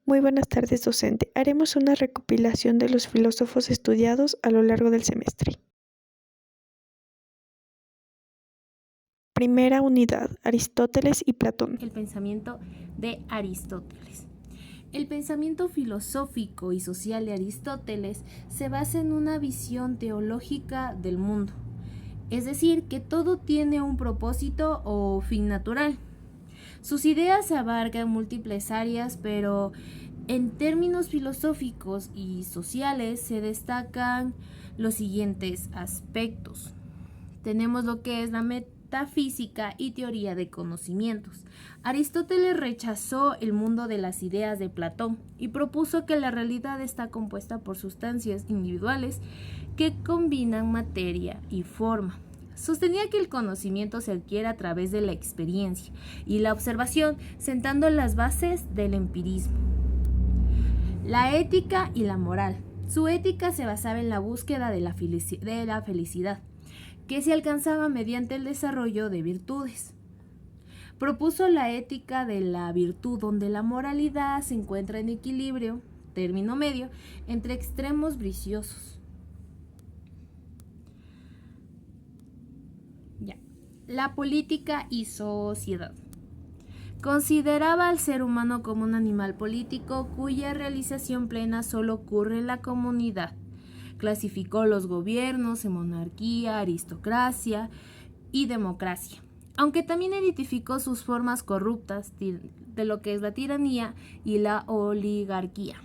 Muy buenas tardes, docente. Haremos una recopilación de los filósofos estudiados a lo largo del semestre. Primera unidad, Aristóteles y Platón. El pensamiento de Aristóteles. El pensamiento filosófico y social de Aristóteles se basa en una visión teológica del mundo, es decir, que todo tiene un propósito o fin natural. Sus ideas abarcan múltiples áreas, pero en términos filosóficos y sociales se destacan los siguientes aspectos. Tenemos lo que es la metafísica y teoría de conocimientos. Aristóteles rechazó el mundo de las ideas de Platón y propuso que la realidad está compuesta por sustancias individuales que combinan materia y forma. Sostenía que el conocimiento se adquiere a través de la experiencia y la observación, sentando las bases del empirismo. La ética y la moral. Su ética se basaba en la búsqueda de la felicidad, que se alcanzaba mediante el desarrollo de virtudes. Propuso la ética de la virtud, donde la moralidad se encuentra en equilibrio, término medio, entre extremos viciosos. La política y sociedad. Consideraba al ser humano como un animal político cuya realización plena solo ocurre en la comunidad. Clasificó los gobiernos en monarquía, aristocracia y democracia, aunque también identificó sus formas corruptas de lo que es la tiranía y la oligarquía.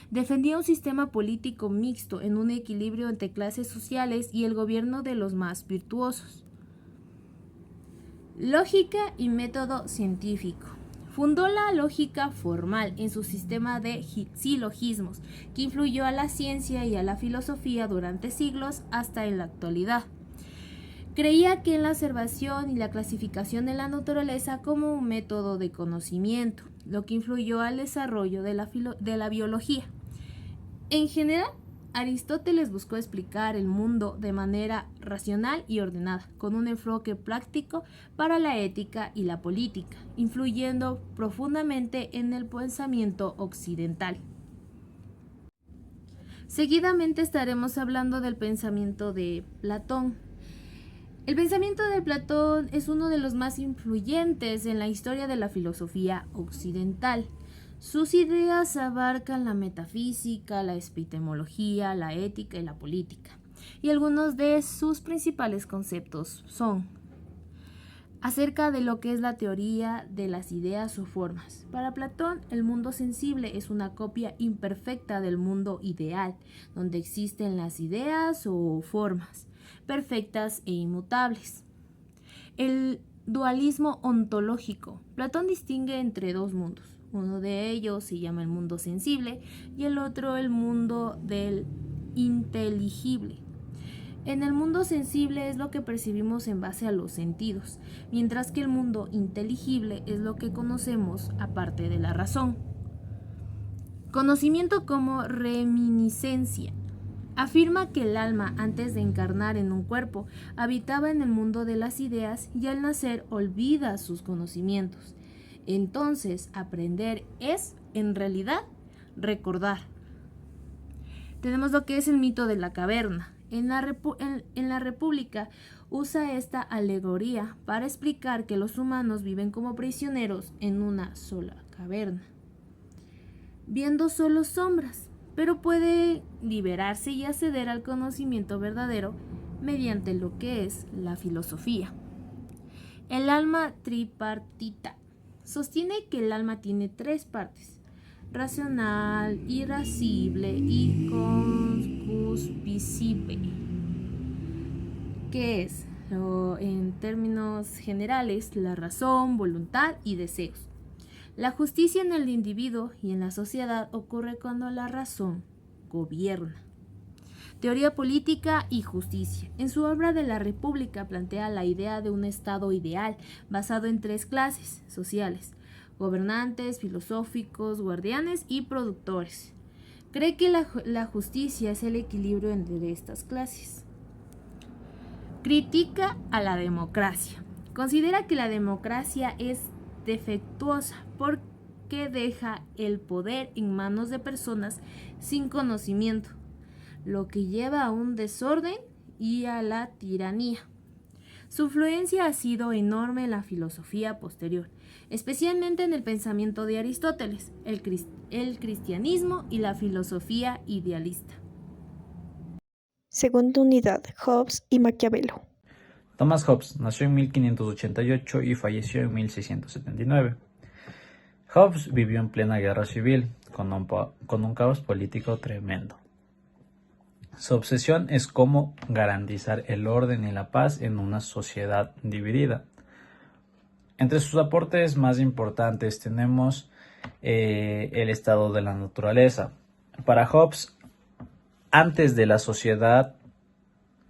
Defendía un sistema político mixto en un equilibrio entre clases sociales y el gobierno de los más virtuosos. Lógica y método científico. Fundó la lógica formal en su sistema de silogismos, que influyó a la ciencia y a la filosofía durante siglos hasta en la actualidad. Creía que en la observación y la clasificación de la naturaleza como un método de conocimiento, lo que influyó al desarrollo de la biología. En general, Aristóteles buscó explicar el mundo de manera racional y ordenada, con un enfoque práctico para la ética y la política, influyendo profundamente en el pensamiento occidental. Seguidamente estaremos hablando del pensamiento de Platón. El pensamiento de Platón es uno de los más influyentes en la historia de la filosofía occidental. Sus ideas abarcan la metafísica, la epistemología, la ética y la política. Y algunos de sus principales conceptos son acerca de lo que es la teoría de las ideas o formas. Para Platón, el mundo sensible es una copia imperfecta del mundo ideal, donde existen las ideas o formas, perfectas e inmutables. El dualismo ontológico. Platón distingue entre dos mundos. Uno de ellos se llama el mundo sensible y el otro el mundo del inteligible. En el mundo sensible es lo que percibimos en base a los sentidos, mientras que el mundo inteligible es lo que conocemos aparte de la razón. Conocimiento como reminiscencia. Afirma que el alma, antes de encarnar en un cuerpo, habitaba en el mundo de las ideas y al nacer olvida sus conocimientos. Entonces, aprender es, en realidad, recordar. Tenemos lo que es el mito de la caverna. En la República usa esta alegoría para explicar que los humanos viven como prisioneros en una sola caverna, viendo solo sombras, pero puede liberarse y acceder al conocimiento verdadero mediante lo que es la filosofía. El alma tripartita. Sostiene que el alma tiene tres partes: racional, irascible y concupiscible. ¿Qué es? En términos generales, la razón, voluntad y deseos. La justicia en el individuo y en la sociedad ocurre cuando la razón gobierna. Teoría política y justicia. En su obra de la República plantea la idea de un estado ideal basado en tres clases sociales: gobernantes, filosóficos, guardianes y productores. Cree que la justicia es el equilibrio entre estas clases. Critica a la democracia. Considera que la democracia es defectuosa que deja el poder en manos de personas sin conocimiento, lo que lleva a un desorden y a la tiranía. Su influencia ha sido enorme en la filosofía posterior, especialmente en el pensamiento de Aristóteles, el cristianismo y la filosofía idealista. Segunda unidad, Hobbes y Maquiavelo. Thomas Hobbes nació en 1588 y falleció en 1679. Hobbes vivió en plena guerra civil, con un caos político tremendo. Su obsesión es cómo garantizar el orden y la paz en una sociedad dividida. Entre sus aportes más importantes tenemos el estado de la naturaleza. Para Hobbes, antes de la sociedad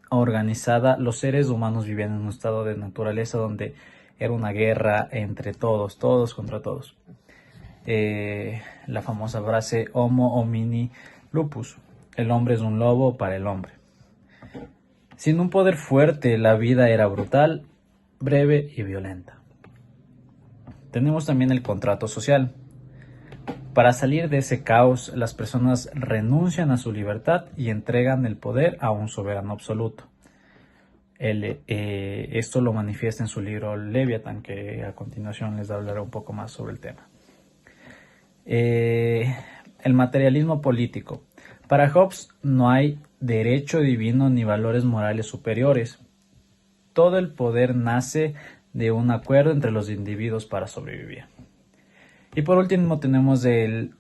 organizada, los seres humanos vivían en un estado de naturaleza donde era una guerra entre todos, todos contra todos. La famosa frase Homo homini lupus, el hombre es un lobo para el hombre. Sin un poder fuerte, la vida era brutal, breve y violenta. Tenemos también el contrato social. Para salir de ese caos, las personas renuncian a su libertad y entregan el poder a un soberano absoluto. Esto lo manifiesta en su libro Leviatán, que a continuación les hablaré un poco más sobre el tema. El materialismo político. Para Hobbes no hay derecho divino ni valores morales superiores. Todo el poder nace de un acuerdo entre los individuos para sobrevivir. Y por último tenemos su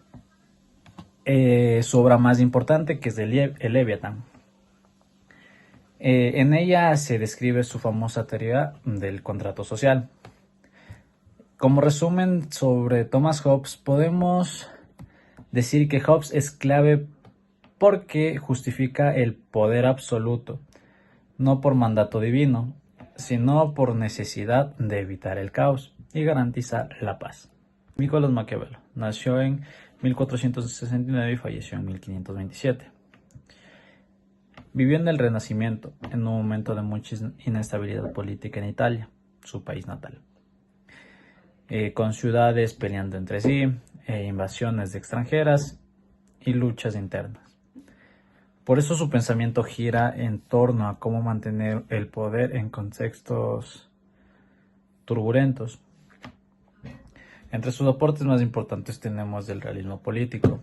obra más importante, que es el Leviatán. En ella se describe su famosa teoría del contrato social. Como resumen sobre Thomas Hobbes, podemos decir que Hobbes es clave porque justifica el poder absoluto, no por mandato divino, sino por necesidad de evitar el caos y garantizar la paz. Nicolás Maquiavelo nació en 1469 y falleció en 1527. Vivió en el Renacimiento, en un momento de mucha inestabilidad política en Italia, su país natal, con ciudades peleando entre sí, invasiones de extranjeras y luchas internas. Por eso su pensamiento gira en torno a cómo mantener el poder en contextos turbulentos. Entre sus aportes más importantes tenemos el realismo político.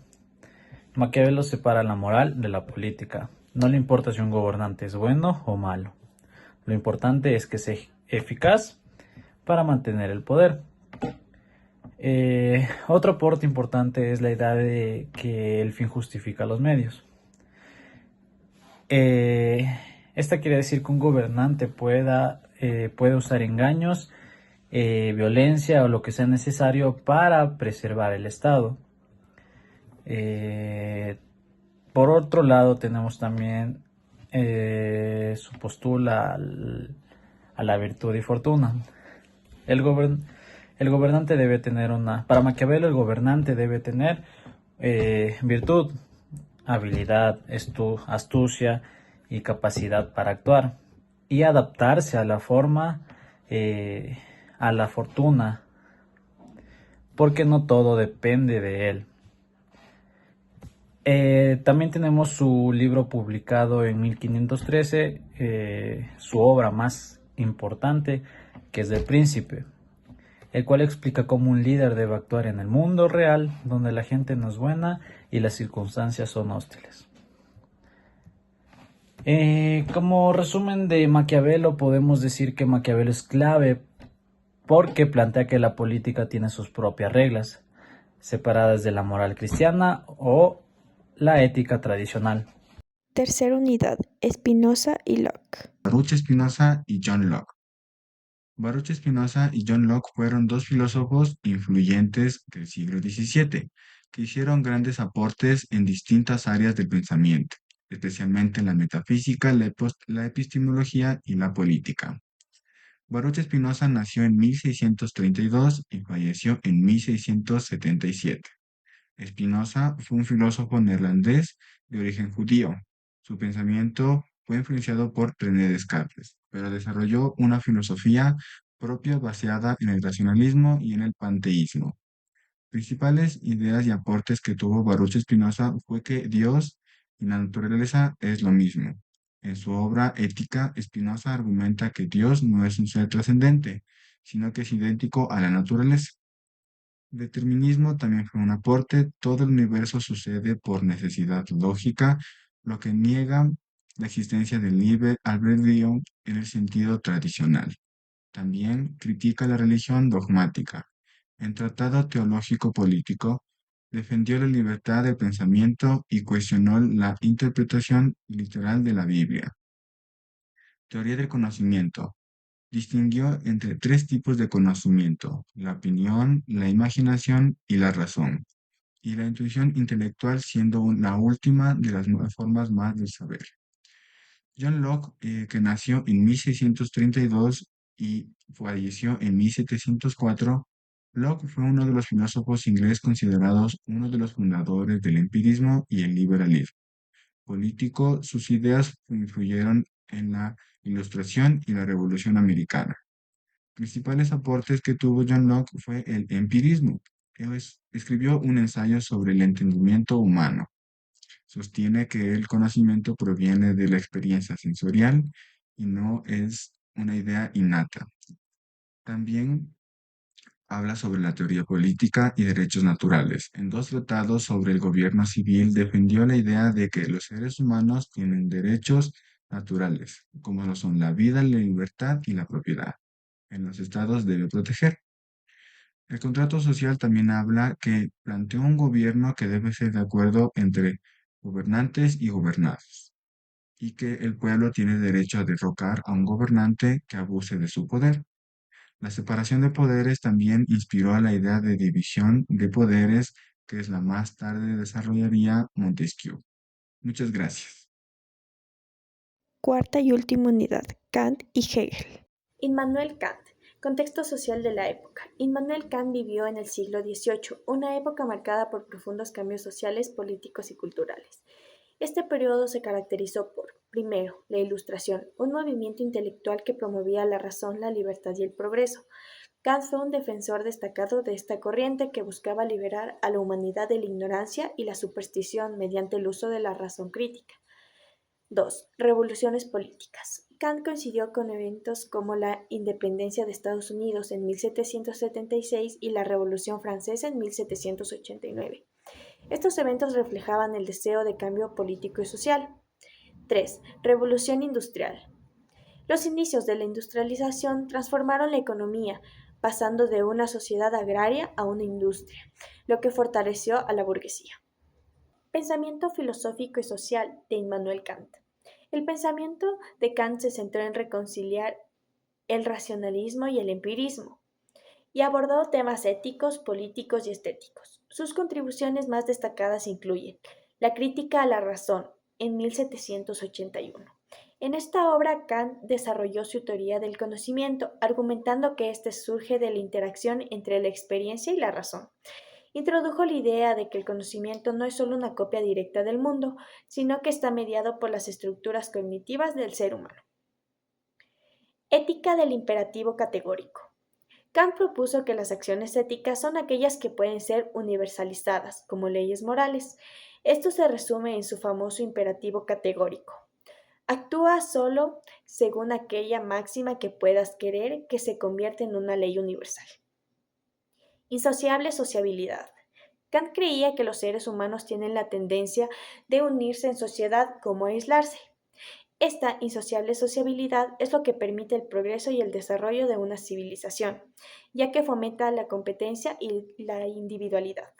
Maquiavelo separa la moral de la política. No le importa si un gobernante es bueno o malo. Lo importante es que sea eficaz para mantener el poder. Otro aporte importante es la idea de que el fin justifica los medios. Esta quiere decir que un gobernante puede usar engaños, violencia o lo que sea necesario para preservar el Estado. Por otro lado tenemos también su postula a la virtud y fortuna. El gobernante debe tener para Maquiavelo el gobernante debe tener virtud, habilidad, astucia y capacidad para actuar y adaptarse a la forma, a la fortuna, porque no todo depende de él. También tenemos su libro publicado en 1513, su obra más importante, que es El Príncipe, el cual explica cómo un líder debe actuar en el mundo real, donde la gente no es buena y las circunstancias son hostiles. Como resumen de Maquiavelo, podemos decir que Maquiavelo es clave porque plantea que la política tiene sus propias reglas, separadas de la moral cristiana o la ética tradicional. Tercera unidad, Spinoza y Locke. Baruch Spinoza y John Locke. Baruch Spinoza y John Locke fueron dos filósofos influyentes del siglo XVII que hicieron grandes aportes en distintas áreas del pensamiento, especialmente en la metafísica, la epistemología y la política. Baruch Spinoza nació en 1632 y falleció en 1677. Spinoza fue un filósofo neerlandés de origen judío. Su pensamiento fue influenciado por René Descartes, pero desarrolló una filosofía propia basada en el racionalismo y en el panteísmo. Principales ideas y aportes que tuvo Baruch Spinoza fue que Dios y la naturaleza es lo mismo. En su obra Ética, Spinoza argumenta que Dios no es un ser trascendente, sino que es idéntico a la naturaleza. Determinismo también fue un aporte. Todo el universo sucede por necesidad lógica, lo que niega la existencia del libre albedrío en el sentido tradicional. También critica la religión dogmática. En Tratado Teológico Político, defendió la libertad de pensamiento y cuestionó la interpretación literal de la Biblia. Teoría del conocimiento. Distinguió entre tres tipos de conocimiento: la opinión, la imaginación y la razón, y la intuición intelectual siendo la última de las formas más del saber. John Locke, que nació en 1632 y falleció en 1704, Locke fue uno de los filósofos ingleses considerados uno de los fundadores del empirismo y el liberalismo político. Sus ideas influyeron en la Ilustración y la Revolución Americana. Principales aportes que tuvo John Locke fue el empirismo. Escribió un ensayo sobre el entendimiento humano. Sostiene que el conocimiento proviene de la experiencia sensorial y no es una idea innata. También habla sobre la teoría política y derechos naturales. En dos tratados sobre el gobierno civil defendió la idea de que los seres humanos tienen derechos naturales, como lo son la vida, la libertad y la propiedad. En los estados debe proteger. El contrato social también habla que plantea un gobierno que debe ser de acuerdo entre gobernantes y gobernados, y que el pueblo tiene derecho a derrocar a un gobernante que abuse de su poder. La separación de poderes también inspiró a la idea de división de poderes, que es la más tarde desarrollaría Montesquieu. Muchas gracias. Cuarta y última unidad, Kant y Hegel. Immanuel Kant. Contexto social de la época. Immanuel Kant vivió en el siglo XVIII, una época marcada por profundos cambios sociales, políticos y culturales. Este periodo se caracterizó por, primero, la Ilustración, un movimiento intelectual que promovía la razón, la libertad y el progreso. Kant fue un defensor destacado de esta corriente que buscaba liberar a la humanidad de la ignorancia y la superstición mediante el uso de la razón crítica. 2. Revoluciones políticas. Kant coincidió con eventos como la independencia de Estados Unidos en 1776 y la Revolución Francesa en 1789. Estos eventos reflejaban el deseo de cambio político y social. 3. Revolución industrial. Los inicios de la industrialización transformaron la economía, pasando de una sociedad agraria a una industria, lo que fortaleció a la burguesía. Pensamiento filosófico y social de Immanuel Kant. El pensamiento de Kant se centró en reconciliar el racionalismo y el empirismo, y abordó temas éticos, políticos y estéticos. Sus contribuciones más destacadas incluyen La crítica a la razón, en 1781. En esta obra, Kant desarrolló su teoría del conocimiento, argumentando que éste surge de la interacción entre la experiencia y la razón. Introdujo la idea de que el conocimiento no es solo una copia directa del mundo, sino que está mediado por las estructuras cognitivas del ser humano. Ética del imperativo categórico. Kant propuso que las acciones éticas son aquellas que pueden ser universalizadas, como leyes morales. Esto se resume en su famoso imperativo categórico. Actúa solo según aquella máxima que puedas querer que se convierte en una ley universal. Insociable sociabilidad. Kant creía que los seres humanos tienen la tendencia de unirse en sociedad como aislarse. Esta insociable sociabilidad es lo que permite el progreso y el desarrollo de una civilización, ya que fomenta la competencia y la individualidad.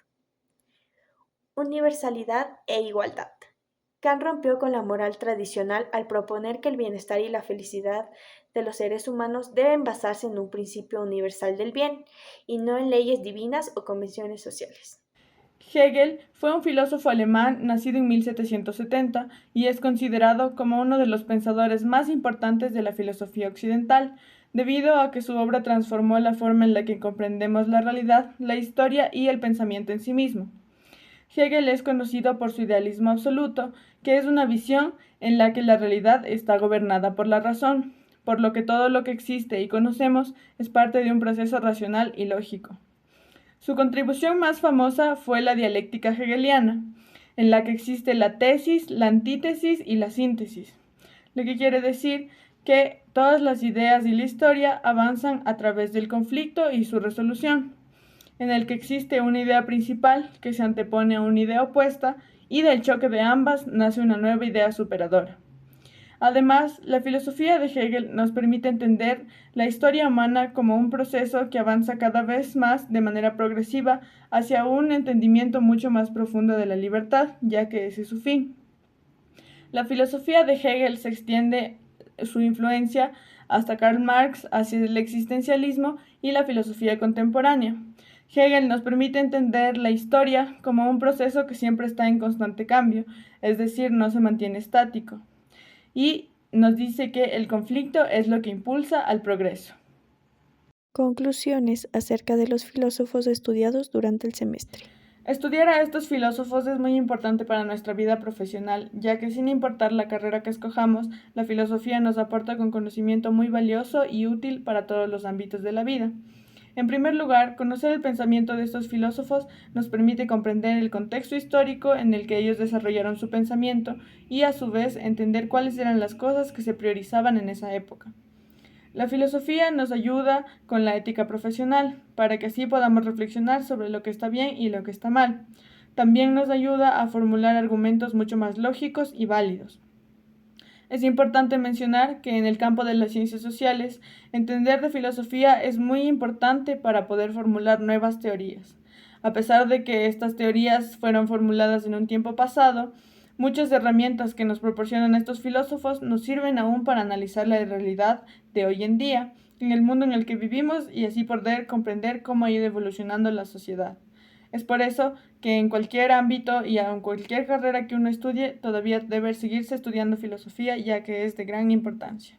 Universalidad e igualdad. Kant rompió con la moral tradicional al proponer que el bienestar y la felicidad de los seres humanos deben basarse en un principio universal del bien, y no en leyes divinas o convenciones sociales. Hegel fue un filósofo alemán nacido en 1770 y es considerado como uno de los pensadores más importantes de la filosofía occidental, debido a que su obra transformó la forma en la que comprendemos la realidad, la historia y el pensamiento en sí mismo. Hegel es conocido por su idealismo absoluto, que es una visión en la que la realidad está gobernada por la razón, por lo que todo lo que existe y conocemos es parte de un proceso racional y lógico. Su contribución más famosa fue la dialéctica hegeliana, en la que existe la tesis, la antítesis y la síntesis, lo que quiere decir que todas las ideas y la historia avanzan a través del conflicto y su resolución, en el que existe una idea principal que se antepone a una idea opuesta y del choque de ambas nace una nueva idea superadora. Además, la filosofía de Hegel nos permite entender la historia humana como un proceso que avanza cada vez más de manera progresiva hacia un entendimiento mucho más profundo de la libertad, ya que ese es su fin. La filosofía de Hegel se extiende su influencia hasta Karl Marx, hacia el existencialismo y la filosofía contemporánea. Hegel nos permite entender la historia como un proceso que siempre está en constante cambio, es decir, no se mantiene estático. Y nos dice que el conflicto es lo que impulsa al progreso. Conclusiones acerca de los filósofos estudiados durante el semestre. Estudiar a estos filósofos es muy importante para nuestra vida profesional, ya que sin importar la carrera que escojamos, la filosofía nos aporta con conocimiento muy valioso y útil para todos los ámbitos de la vida. En primer lugar, conocer el pensamiento de estos filósofos nos permite comprender el contexto histórico en el que ellos desarrollaron su pensamiento y, a su vez, entender cuáles eran las cosas que se priorizaban en esa época. La filosofía nos ayuda con la ética profesional, para que así podamos reflexionar sobre lo que está bien y lo que está mal. También nos ayuda a formular argumentos mucho más lógicos y válidos. Es importante mencionar que en el campo de las ciencias sociales, entender de filosofía es muy importante para poder formular nuevas teorías. A pesar de que estas teorías fueron formuladas en un tiempo pasado, muchas herramientas que nos proporcionan estos filósofos nos sirven aún para analizar la realidad de hoy en día, en el mundo en el que vivimos y así poder comprender cómo ha ido evolucionando la sociedad. Es por eso que en cualquier ámbito y en cualquier carrera que uno estudie, todavía debe seguirse estudiando filosofía, ya que es de gran importancia.